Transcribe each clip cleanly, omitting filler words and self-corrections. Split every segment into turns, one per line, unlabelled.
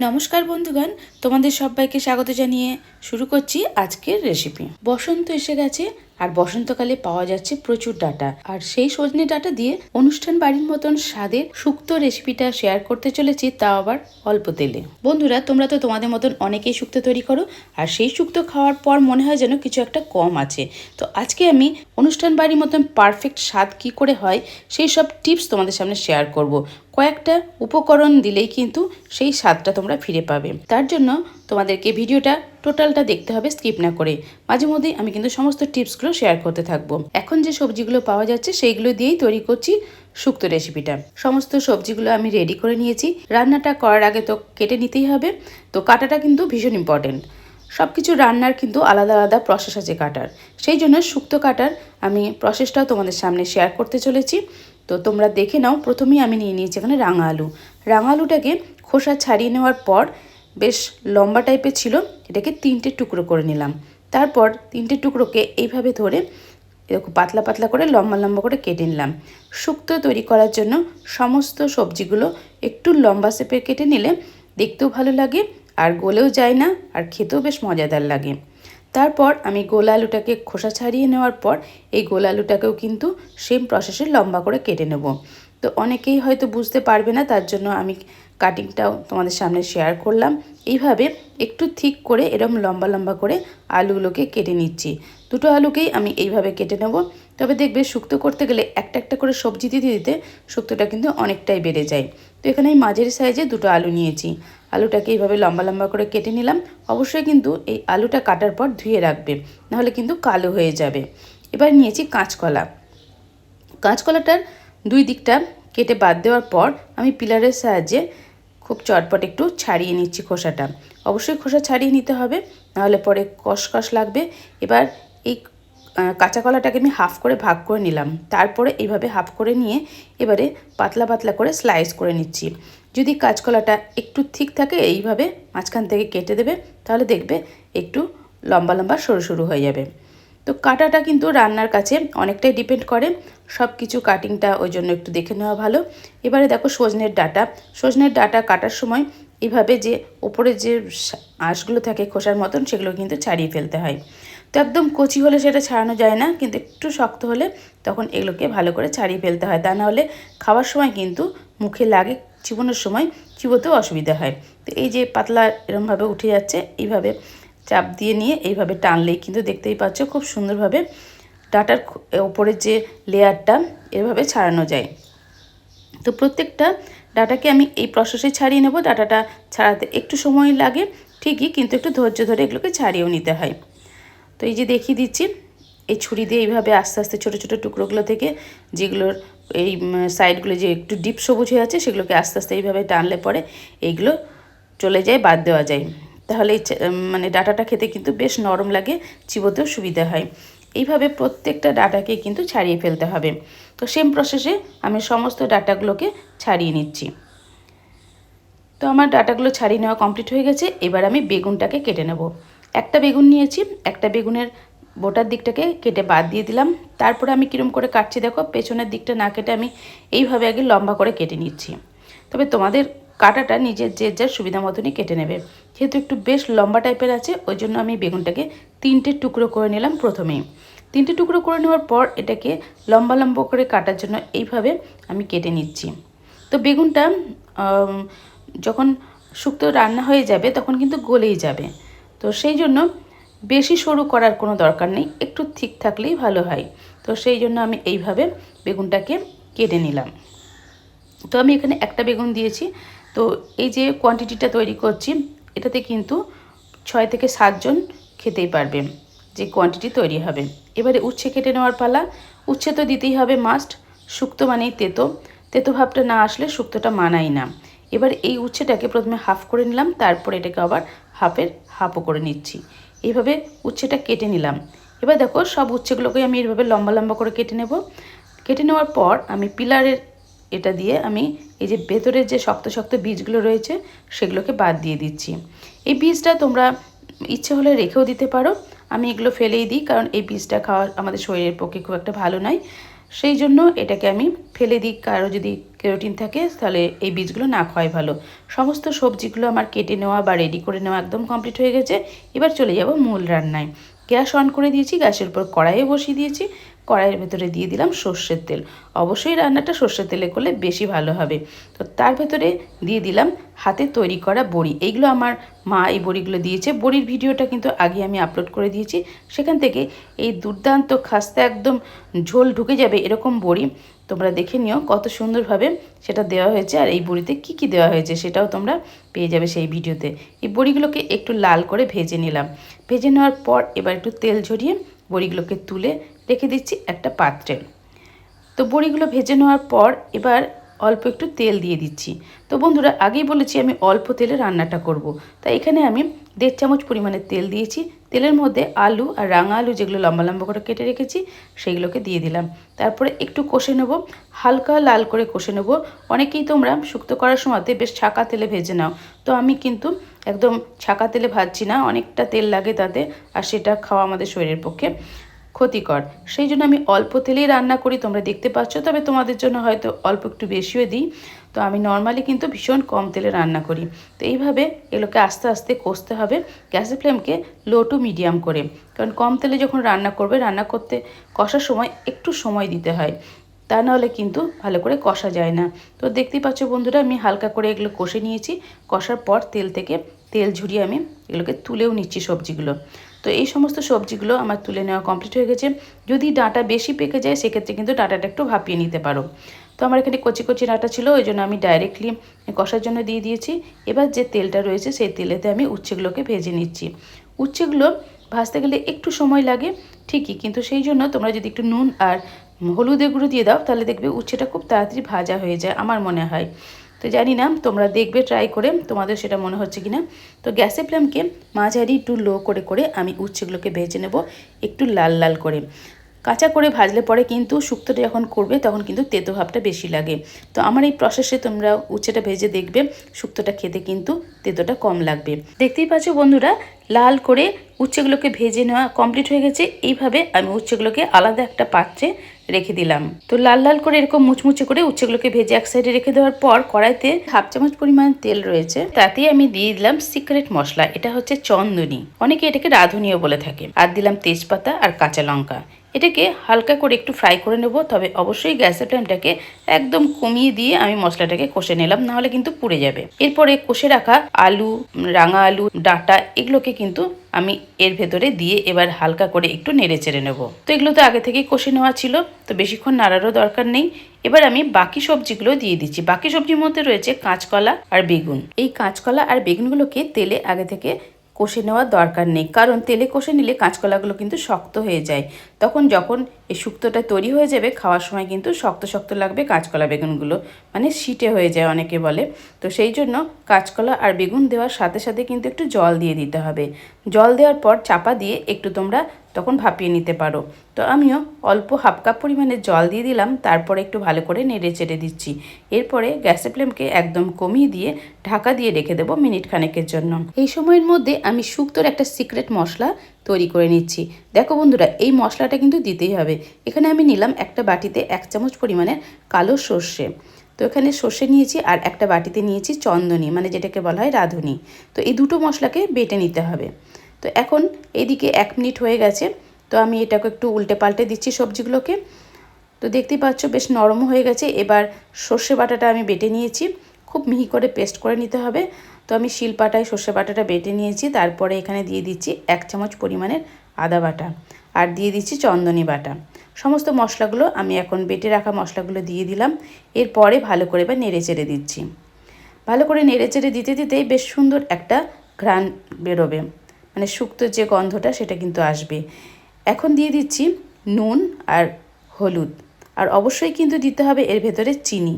নমস্কার বন্ধুগণ, তোমাদের সবাইকে স্বাগত জানিয়ে শুরু করছি আজকের রেসিপি। বসন্ত এসে গেছে আর বসন্তকালে পাওয়া যাচ্ছে প্রচুর ডাঁটা, আর সেই সজনে ডাঁটা দিয়ে অনুষ্ঠান বাড়ির মতন স্বাদের শুক্তো রেসিপিটা শেয়ার করতে চলেছি, তাও আবার অল্প তেলে। বন্ধুরা, তোমরা তো তোমাদের মতন অনেকেই শুক্তো তৈরি করো, আর সেই শুক্তো খাওয়ার পর মনে হয় যেন কিছু একটা কম আছে। তো আজকে আমি অনুষ্ঠান বাড়ির মতন পারফেক্ট স্বাদ কি করে হয় সেই সব টিপস তোমাদের সামনে শেয়ার করব। কয়েকটা উপকরণ দিলেই কিন্তু সেই স্বাদটা তোমরা ফিরে পাবে। তার জন্য তোমাদেরকে ভিডিওটা টোটালটা দেখতে হবে, স্কিপ না করে। মাঝে মধ্যেই আমি কিন্তু সমস্ত টিপসগুলো শেয়ার করতে থাকবো। এখন যে সবজিগুলো পাওয়া যাচ্ছে সেইগুলো দিয়েই তৈরি করছি শুক্তো রেসিপিটা। সমস্ত সবজিগুলো আমি রেডি করে নিয়েছি। রান্নাটা করার আগে তো কেটে নিতেই হবে, তো কাটাটা কিন্তু ভীষণ ইম্পর্টেন্ট। সব কিছু রান্নার কিন্তু আলাদা আলাদা প্রসেস আছে কাটার, সেই জন্য শুক্তো কাটার আমি প্রসেসটাও তোমাদের সামনে শেয়ার করতে চলেছি। তো তোমরা দেখে নাও। প্রথমেই আমি নিয়ে নিয়েছি এখানে রাঙা আলু। রাঙা আলুটাকে খোসা ছাড়িয়ে নেওয়ার পর বেশ লম্বা টাইপের ছিল, এটাকে 3টে টুকরো করে নিলাম। তারপর 3টে টুকরোকে এইভাবে ধরে এরকম পাতলা পাতলা করে লম্বা লম্বা করে কেটে নিলাম। শুক্তো তৈরি করার জন্য সমস্ত সবজিগুলো একটু লম্বা শেপে কেটে নিলে দেখতেও ভালো লাগে, আর গলেও যায় না, আর খেতেও বেশ মজাদার লাগে। তারপর আমি গোল আলুটাকে খোসা ছাড়িয়ে নেওয়ার পর এই গোল আলুটাকেও কিন্তু সেম প্রসেসে লম্বা করে কেটে নেব। তো অনেকেই হয়তো বুঝতে পারবে না, তার জন্য আমি কাটিংটাও তোমাদের সামনে শেয়ার করলাম। এইভাবে একটু ঠিক করে এরকম লম্বা লম্বা করে আলুগুলোকে কেটে নিচ্ছি। দুটো আলুকেই আমি এইভাবে কেটে নেব। তবে দেখবে শুক্তো করতে গেলে একটা একটা করে সবজি দিতে দিতে শুক্তোটা কিন্তু অনেকটাই বেড়ে যায়। তো এখানে আমি মাঝের সাইজে দুটো আলু নিয়েছি। আলুটাকে এইভাবে লম্বা লম্বা করে কেটে নিলাম। অবশ্যই কিন্তু এই আলুটা কাটার পর ধুয়ে রাখবে, নাহলে কিন্তু কালো হয়ে যাবে। এবার নিয়েছি কাঁচকলা। কাঁচকলাটার দুই দিকটা কেটে বাদ দেওয়ার পর আমি পিলারের সাহায্যে খুব চটপট একটু ছাড়িয়ে নিচ্ছি খোসাটা। অবশ্যই খোসা ছাড়িয়ে নিতে হবে, নাহলে পরে কষকষ লাগবে। এবার এই কাঁচা কলাটাকে আমি হাফ করে ভাগ করে নিলাম। তারপরে এইভাবে হাফ করে নিয়ে এবারে পাতলা পাতলা করে স্লাইস করে নিচ্ছি। যদি কাঁচকলাটা একটু ঠিক থাকে এইভাবে মাঝখান থেকে কেটে দেবে, তাহলে দেখবে একটু লম্বা লম্বা সরু সরু হয়ে যাবে। তো কাটাটা কিন্তু রান্নার কাছে অনেকটাই ডিপেন্ড করে, সব কিছু কাটিংটা ওই জন্য একটু দেখে নেওয়া ভালো। এবারে দেখো সজনের ডাঁটা। সজনের ডাঁটা কাটার সময় এইভাবে যে ওপরে যে আঁশগুলো থাকে খোসার মতন, সেগুলো কিন্তু ছাড়িয়ে ফেলতে হয়। তো একদম কচি হলে সেটা ছাড়ানো যায় না, কিন্তু একটু শক্ত হলে তখন এগুলোকে ভালো করে ছাড়িয়ে ফেলতে হয়। তা নাহলে খাওয়ার সময় কিন্তু মুখে লাগে, চিবোনোর সময় চিবোতেও অসুবিধা হয়। তো এই যে পাতলা এরমভাবে উঠে যাচ্ছে, এইভাবে চাপ দিয়ে নিয়ে এইভাবে টানলেই কিন্তু দেখতেই পাচ্ছ খুব সুন্দরভাবে ডাঁটার ওপরের যে লেয়ারটা এভাবে ছাড়ানো যায়। তো প্রত্যেকটা ডাঁটাকে আমি এই প্রসেসে ছাড়িয়ে নেব। ডাঁটাটা ছাড়াতে একটু সময় লাগে ঠিকই, কিন্তু একটু ধৈর্য ধরে এগুলোকে ছাড়িয়েও নিতে হয়। তো এই যে দেখিয়ে দিচ্ছি, এই ছুরি দিয়ে এইভাবে আস্তে আস্তে ছোটো ছোটো টুকরোগুলো থেকে যেগুলোর এই সাইডগুলো যে একটু ডিপ সবুজ হয়ে আছে সেগুলোকে আস্তে আস্তে এইভাবে টানলে পরে এইগুলো চলে যায়, বাদ দেওয়া যায়। তাহলে মানে ডাঁটাটা খেতে কিন্তু বেশ নরম লাগে, চিবোতেও সুবিধা হয়। এইভাবে প্রত্যেকটা ডাঁটাকে কিন্তু ছাড়িয়ে ফেলতে হবে। তো সেম প্রসেসে আমি সমস্ত ডাঁটাগুলোকে ছাড়িয়ে নিচ্ছি। তো আমার ডাঁটাগুলো ছাড়িয়ে নেওয়া কমপ্লিট হয়ে গেছে। এবার আমি বেগুনটাকে কেটে নেব। একটা বেগুন নিয়েছি, একটা বেগুনের বোটার দিকটাকে কেটে বাদ দিয়ে দিলাম। তারপরে আমি কীরকম করে কাটছি দেখো, পেছনের দিকটা না কেটে আমি এইভাবে আগে লম্বা করে কেটে নিচ্ছি। তবে তোমাদের কাটাটা নিজের যে যার সুবিধা মতনই কেটে নেবে। যেহেতু একটু বেশ লম্বা টাইপের আছে, ওই জন্য আমি বেগুনটাকে 3টে টুকরো করে নিলাম প্রথমেই। 3টে টুকরো করে নেওয়ার পর এটাকে লম্বা লম্বা করে কাটার জন্য এইভাবে আমি কেটে নিচ্ছি। তো বেগুনটা যখন শুক্তো রান্না হয়ে যাবে তখন কিন্তু গলেই যাবে। তো সেই জন্য বেশি সরু করার কোনো দরকার নেই, একটু ঠিক থাকলেই ভালো হয়। তো সেই জন্য আমি এইভাবে বেগুনটাকে কেটে নিলাম। তো আমি এখানে একটা বেগুন দিয়েছি। তো এই যে কোয়ান্টিটিটা তৈরি করছি, এটাতে কিন্তু 6 থেকে 7 জন খেতেই পারবে যে কোয়ান্টিটি তৈরি হবে। এবারে উচ্ছে কেটে নেওয়ার পালা। উচ্ছে তো দিতেই হবে মাস্ট, শুক্তো মানেই তেতো, তেতো ভাবটা না আসলে শুক্তোটা মানাই না। এবার এই উচ্ছেটাকে প্রথমে হাফ করে নিলাম, তারপর এটাকে আবার হাফও করে নিচ্ছি। এইভাবে উচ্ছেটা কেটে নিলাম। এবার দেখো সব উচ্ছেগুলোকে আমি এইভাবে লম্বা লম্বা করে কেটে নেব। কেটে নেওয়ার পর আমি পিলারের এটা দিয়ে আমি এই যে ভেতরের যে শক্ত শক্ত বীজগুলো রয়েছে সেগুলোকে বাদ দিয়ে দিচ্ছি। এই বীজটা তোমরা ইচ্ছে হলে রেখেও দিতে পারো, আমি এগুলো ফেলেই দিই, কারণ এই বীজটা খাওয়া আমাদের শরীরের পক্ষে খুব একটা ভালো নয়। সেই জন্য এটাকে আমি ফেলে দিই, কারো যদি কেরোটিন থাকে, তাহলে এই বীজগুলো না খাওয়াই ভালো। সমস্ত সবজিগুলো আমার কেটে নেওয়া বা রেডি করে নেওয়া একদম কমপ্লিট হয়ে গেছে। এবার চলে যাব মূল রান্নায়। গ্যাস অন করে দিয়েছি, গ্যাসের উপর কড়াইয়ে বসিয়ে দিয়েছি। কড়াইয়ের ভেতরে দিয়ে দিলাম সর্ষের তেল। অবশ্যই রান্নাটা সর্ষের তেলে করলে বেশি ভালো হবে। তো তার ভেতরে দিয়ে দিলাম হাতে তৈরি করা বড়ি। এইগুলো আমার মা এই বড়িগুলো দিয়েছে। বড়ির ভিডিওটা কিন্তু আগে আমি আপলোড করে দিয়েছি। সেখান থেকে এই দুর্দান্ত খাস্তা একদম ঝোল ঢুকে যাবে এরকম বড়ি তোমরা দেখে নিও কত সুন্দরভাবে সেটা দেওয়া হয়েছে। আর এই বড়িতে কি কি দেওয়া হয়েছে সেটাও তোমরা পেয়ে যাবে সেই ভিডিওতে। এই বড়িগুলোকে একটু লাল করে ভেজে নিলাম। ভেজে নেওয়ার পর এবার একটু তেল ঝরিয়ে বড়িগুলোকে তুলে রেখে দিচ্ছি একটা পাত্রে। তো বড়িগুলো ভেজে নেওয়ার পর এবার অল্প একটু তেল দিয়ে দিচ্ছি। তো বন্ধুরা, আগেই বলেছি আমি অল্প তেলে রান্নাটা করব। তাই এখানে আমি 1.5 চামচ পরিমাণে তেল দিয়েছি। তেলের মধ্যে আলু আর রাঙা আলু যেগুলো লম্বা লম্বা করে কেটে রেখেছি সেইগুলোকে দিয়ে দিলাম। তারপরে একটু কষে নেব, হালকা লাল করে কষে নেব। অনেকেই তোমরা শুক্তো করার সময়তে বেশ ছাকা তেলে ভেজে নাও, তো আমি কিন্তু একদম ছাকা তেলে ভাজছি না, অনেকটা তেল লাগে তাতে, আর সেটা খাওয়া আমাদের শরীরের পক্ষে ক্ষতিকর। সেই জন্য আমি অল্প তেলেই রান্না করি, তোমরা দেখতে পাচ্ছ। তবে তোমাদের জন্য হয়তো অল্প একটু বেশিও দিই। তো আমি নর্মালি কিন্তু ভীষণ কম তেলে রান্না করি। তো এইভাবে এগুলোকে আস্তে আস্তে কষতে হবে, গ্যাসের ফ্লেমকে লো টু মিডিয়াম করে। কারণ কম তেলে যখন রান্না করবে, রান্না করতে কষার সময় একটু সময় দিতে হয়, তা নাহলে কিন্তু ভালো করে কষা যায় না। তো দেখতেই পাচ্ছ বন্ধুরা, আমি হালকা করে এগুলো কষে নিয়েছি। কষার পর তেল থেকে তেল ঝরিয়ে আমি এগুলোকে তুলেও নিচ্ছি সবজিগুলো। তো এই সমস্ত সবজিগুলো আমার তুলে নেওয়া কমপ্লিট হয়ে গেছে। যদি ডাঁটা বেশি পেকে যায় সেক্ষেত্রে কিন্তু ডাঁটাটা একটু ভাপিয়ে নিতে পারো। তো আমার এখানে কচি কচি ডাঁটা ছিল, ওই জন্য আমি ডাইরেক্টলি কষার জন্য দিয়ে দিয়েছি। এবার যে তেলটা রয়েছে সেই তেলেতে আমি উচ্ছেগুলোকে ভেজে নিচ্ছি। উচ্ছেগুলো ভাজতে গেলে একটু সময় লাগে ঠিকই, কিন্তু সেই জন্য তোমরা যদি একটু নুন আর হলুদের গুঁড়ো দিয়ে দাও তাহলে দেখবে উচ্ছেটা খুব তাড়াতাড়ি ভাজা হয়ে যায় আমার মনে হয়। তো জানি না, তোমরা দেখবে ট্রাই করে তোমাদের সেটা মনে হচ্ছে কিনা। তো গ্যাসের ফ্লেমকে মাঝারি টু লো করে করে আমি উচ্ছেগুলোকে ভেজে নেব একটু লাল লাল করে। কাঁচা করে ভাজলে পরে কিন্তু শুক্তোটা যখন করবে তখন কিন্তু তেতো ভাবটা বেশি লাগে। তো আমার এই প্রসেসে তোমরা উচ্ছেটা ভেজে দেখবে, শুক্তোটা খেতে কিন্তু তেতোটা কম লাগবে। দেখতেই পাচ্ছ বন্ধুরা, লাল করে উচ্ছেগুলোকে ভেজে নেওয়া কমপ্লিট হয়ে গেছে। এইভাবে আমি উচ্ছেগুলোকে আলাদা একটা পাত্রে রেখে দিলাম। তো লাল লাল করে এরকম মুচমুচে করে উচ্ছেগুলোকে ভেজে এক সাইডে রেখে দেওয়ার পর কড়াইতে 1/2 চামচ পরিমাণ তেল রয়েছে, তাতেই আমি দিয়ে দিলাম সিক্রেট মশলা। এটা হচ্ছে চন্দনী, অনেকে এটাকে রাঁধুনিও বলে থাকে। আর দিলাম তেজপাতা আর কাঁচা লঙ্কা। এটাকে হালকা করে একটু ফ্রাই করে নেব, তবে অবশ্যই গ্যাসের ফ্লেমটাকে একদম কমিয়ে দিয়ে আমি মশলাটাকে কষে নিলাম, নাহলে কিন্তু পুড়ে যাবে। এরপরে কষে রাখা আলু, রাঙা আলু, ডাঁটা এগুলোকে কিন্তু আমি এর ভেতরে দিয়ে এবার হালকা করে একটু নেড়ে চেড়ে নেব। তো এগুলো তো আগে থেকেই কষে নেওয়া ছিল, তো বেশিক্ষণ নাড়ারও দরকার নেই। এবার আমি বাকি সবজিগুলো দিয়ে দিচ্ছি। বাকি সবজির মধ্যে রয়েছে কাঁচকলা আর বেগুন। এই কাঁচকলা আর বেগুনগুলোকে তেলে আগে থেকে কষে নেওয়ার দরকার নেই, কারণ তেলে কষে নিলে কাঁচকলাগুলো কিন্তু শক্ত হয়ে যায়। তখন যখন এই শুক্তোটা তৈরি হয়ে যাবে খাওয়ার সময় কিন্তু শক্ত শক্ত লাগবে কাঁচকলা বেগুনগুলো, মানে শিটে হয়ে যায় অনেকে বলে। তো সেই জন্য কাঁচকলা আর বেগুন দেওয়ার সাথে সাথে কিন্তু একটু জল দিয়ে দিতে হবে। জল দেওয়ার পর চাপা দিয়ে একটু তোমরা তখন ভাপিয়ে নিতে পারো। তো আমিও অল্প 1/2 কাপ পরিমাণে জল দিয়ে দিলাম, তারপরে একটু ভালো করে নেড়ে চেড়ে দিচ্ছি। এরপরে গ্যাসের ফ্লেমকে একদম কমিয়ে দিয়ে ঢাকা দিয়ে রেখে দেবো মিনিট খানেকের জন্য। এই সময়ের মধ্যে আমি শুক্তোর একটা সিক্রেট মশলা তৈরি করে নিচ্ছি। দেখো বন্ধুরা, এই মশলাটা কিন্তু দিতেই হবে। এখানে আমি নিলাম একটা বাটিতে 1 চামচ পরিমাণের কালো সর্ষে। তো এখানে সর্ষে নিয়েছি আর একটা বাটিতে নিয়েছি চন্দনী, মানে যেটাকে বলা হয় রাঁধুনি। তো এই দুটো মশলাকে বেটে নিতে হবে। তো এখন এদিকে 1 মিনিট হয়ে গেছে, তো আমি এটাকে একটু উল্টে পাল্টে দিচ্ছি সবজিগুলোকে। তো দেখতেই পাচ্ছ বেশ নরম হয়ে গেছে। এবার সর্ষে বাটাটা আমি বেটে নিয়েছি, খুব মিহি করে পেস্ট করে নিতে হবে। তো আমি শিলপাটায় সর্ষে বাটাটা বেটে নিয়েছি। তারপরে এখানে দিয়ে দিচ্ছি 1 চামচ পরিমাণের আদা বাটা আর দিয়ে দিচ্ছি চন্দনী বাটা। সমস্ত মশলাগুলো আমি এখন বেটে রাখা মশলাগুলো দিয়ে দিলাম। এরপরে ভালো করে এবার নেড়ে চেড়ে দিচ্ছি। ভালো করে নেড়ে চেড়ে দিতে দিতেই বেশ সুন্দর একটা ঘ্রাণ বেরোবে, মানে শুক্তোর যে গন্ধটা সেটা কিন্তু আসবে। এখন দিয়ে দিচ্ছি নুন আর হলুদ, আর অবশ্যই কিন্তু দিতে হবে এর ভেতরে চিনি।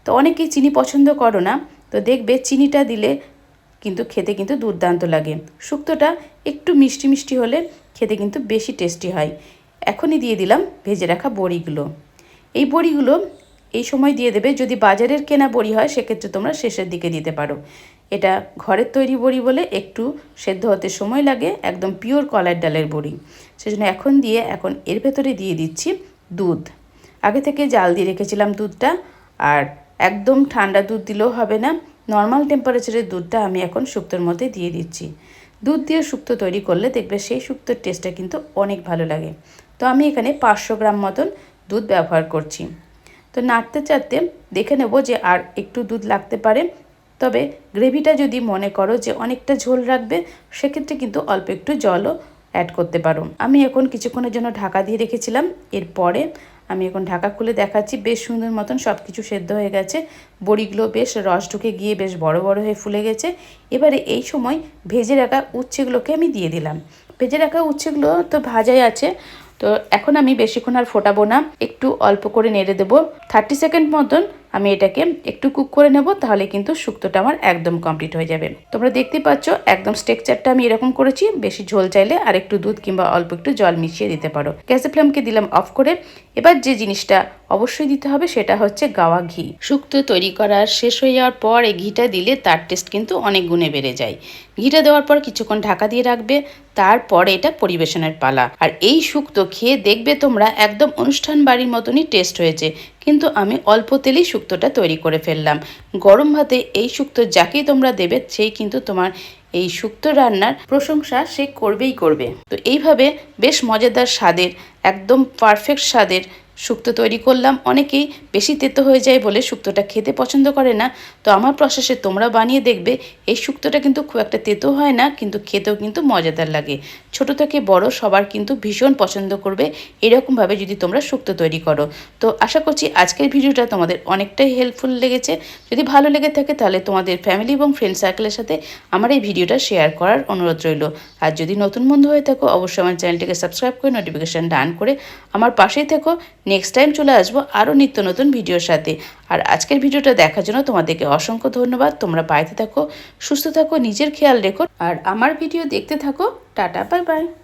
তো অনেকেই চিনি পছন্দ করো না, তো দেখবে চিনিটা দিলে কিন্তু খেতে কিন্তু দুর্দান্ত লাগে। শুক্তোটা একটু মিষ্টি মিষ্টি হলে খেতে কিন্তু বেশি টেস্টি হয়। এখনই দিয়ে দিলাম ভেজে রাখা বড়িগুলো। এই বড়িগুলো এই সময় দিয়ে দেবে। যদি বাজারের কেনা বড়ি হয় সেক্ষেত্রে তোমরা শেষের দিকে দিতে পারো। এটা ঘরের তৈরি বড়ি বলে একটু সেদ্ধ হতে সময় লাগে, একদম পিওর কলার ডালের বড়ি। সেজন্য এখন এর ভেতরে দিয়ে দিচ্ছি দুধ। আগে থেকে জাল দিয়ে রেখেছিলাম দুধটা, আর একদম ঠান্ডা দুধ দিলেও হবে না, নর্মাল টেম্পারেচারের দুধটা আমি এখন শুক্তোর মধ্যে দিয়ে দিচ্ছি। দুধ দিয়ে শুক্তো তৈরি করলে দেখবে সেই শুক্তোর টেস্টটা কিন্তু অনেক ভালো লাগে। তো আমি এখানে 500 গ্রাম মতন দুধ ব্যবহার করছি। তো নাড়তে চাড়তে দেখে নেব যে আর একটু দুধ লাগতে পারে। তবে গ্রেভিটা যদি মনে করো যে অনেকটা ঝোল রাখবে, সেক্ষেত্রে কিন্তু অল্প একটু জলও অ্যাড করতে পারো। আমি এখন কিছুক্ষণের জন্য ঢাকা দিয়ে রেখেছিলাম। এরপরে আমি এখন ঢাকা খুলে দেখাচ্ছি, বেশ সুন্দর মতন সব কিছু সেদ্ধ হয়ে গেছে। বড়িগুলো বেশ রস ঢুকে গিয়ে বেশ বড় বড় হয়ে ফুলে গেছে। এবারে এই সময় ভেজে রাখা উচ্ছেগুলোকে আমি দিয়ে দিলাম। ভেজে রাখা উচ্ছেগুলো তো ভাজাই আছে। তো এখন আমি বেশিক্ষণ আর ফোটাবো না, একটু অল্প করে নেড়ে দেবো। 30 সেকেন্ড মতন আমি এটাকে একটু কুক করে নেব, তাহলে কিন্তু শুক্তোটা আমার একদম কমপ্লিট হয়ে যাবে। তোমরা দেখতে পাচ্ছ একদম স্ট্রাকচারটা আমি এরকম করেছি। বেশি ঝোল চাইলে আর একটু দুধ কিংবা অল্প একটু জল মিশিয়ে দিতে পারো। গ্যাসের ফ্লেমকে দিলাম অফ করে। এবার যে জিনিসটা অবশ্যই দিতে হবে সেটা হচ্ছে গাওয়া ঘি। শুক্তো তৈরি করার শেষ হয়ে যাওয়ার পর এই ঘিটা দিলে তার টেস্ট কিন্তু অনেক গুণে বেড়ে যায়। ঘিটা দেওয়ার পর কিছুক্ষণ ঢাকা দিয়ে রাখবে, তারপরে এটা পরিবেশনের পালা। আর এই শুক্তো খেয়ে দেখবে তোমরা একদম অনুষ্ঠান বাড়ির মতনই টেস্ট হয়েছে। কিন্তু আমি অল্প তেলেই শুক্তোটা তৈরি করে ফেললাম। গরম ভাতে এই শুক্তো যাকেই তোমরা দেবে সেই কিন্তু তোমার এই শুক্তো রান্নার প্রশংসা সে করবেই করবে। তো এইভাবে বেশ মজাদার স্বাদের, একদম পারফেক্ট স্বাদের শুক্তো তৈরি করলাম। অনেকেই বেশি তেতো হয়ে যায় বলে শুক্তোটা খেতে পছন্দ করে না। তো আমার প্রসেসে তোমরা বানিয়ে দেখবে এই শুক্তোটা কিন্তু খুব একটা তেতো হয় না, কিন্তু খেতেও কিন্তু মজাদার লাগে। ছোট থেকে বড় সবার কিন্তু ভীষণ পছন্দ করবে এরকমভাবে যদি তোমরা শুক্তো তৈরি করো। তো আশা করছি আজকের ভিডিওটা তোমাদের অনেকটাই হেল্পফুল লেগেছে। যদি ভালো লেগে থাকে তাহলে তোমাদের ফ্যামিলি এবং ফ্রেন্ড সার্কেলের সাথে আমার এই ভিডিওটা শেয়ার করার অনুরোধ রইল। আর যদি নতুন বন্ধু হয়ে থাকো অবশ্যই আমার চ্যানেলটিকে সাবস্ক্রাইব করে নোটিফিকেশান ডান করে আমার পাশেই থেকো। নেক্সট টাইম চলে আসবো আরও নিত্য নতুন ভিডিওর সাথে। আর আজকের ভিডিওটা দেখার জন্য তোমাদেরকে অসংখ্য ধন্যবাদ। তোমরা বাড়িতে থাকো, সুস্থ থাকো, নিজের খেয়াল রেখো আর আমার ভিডিও দেখতে থাকো। Tata, bye bye.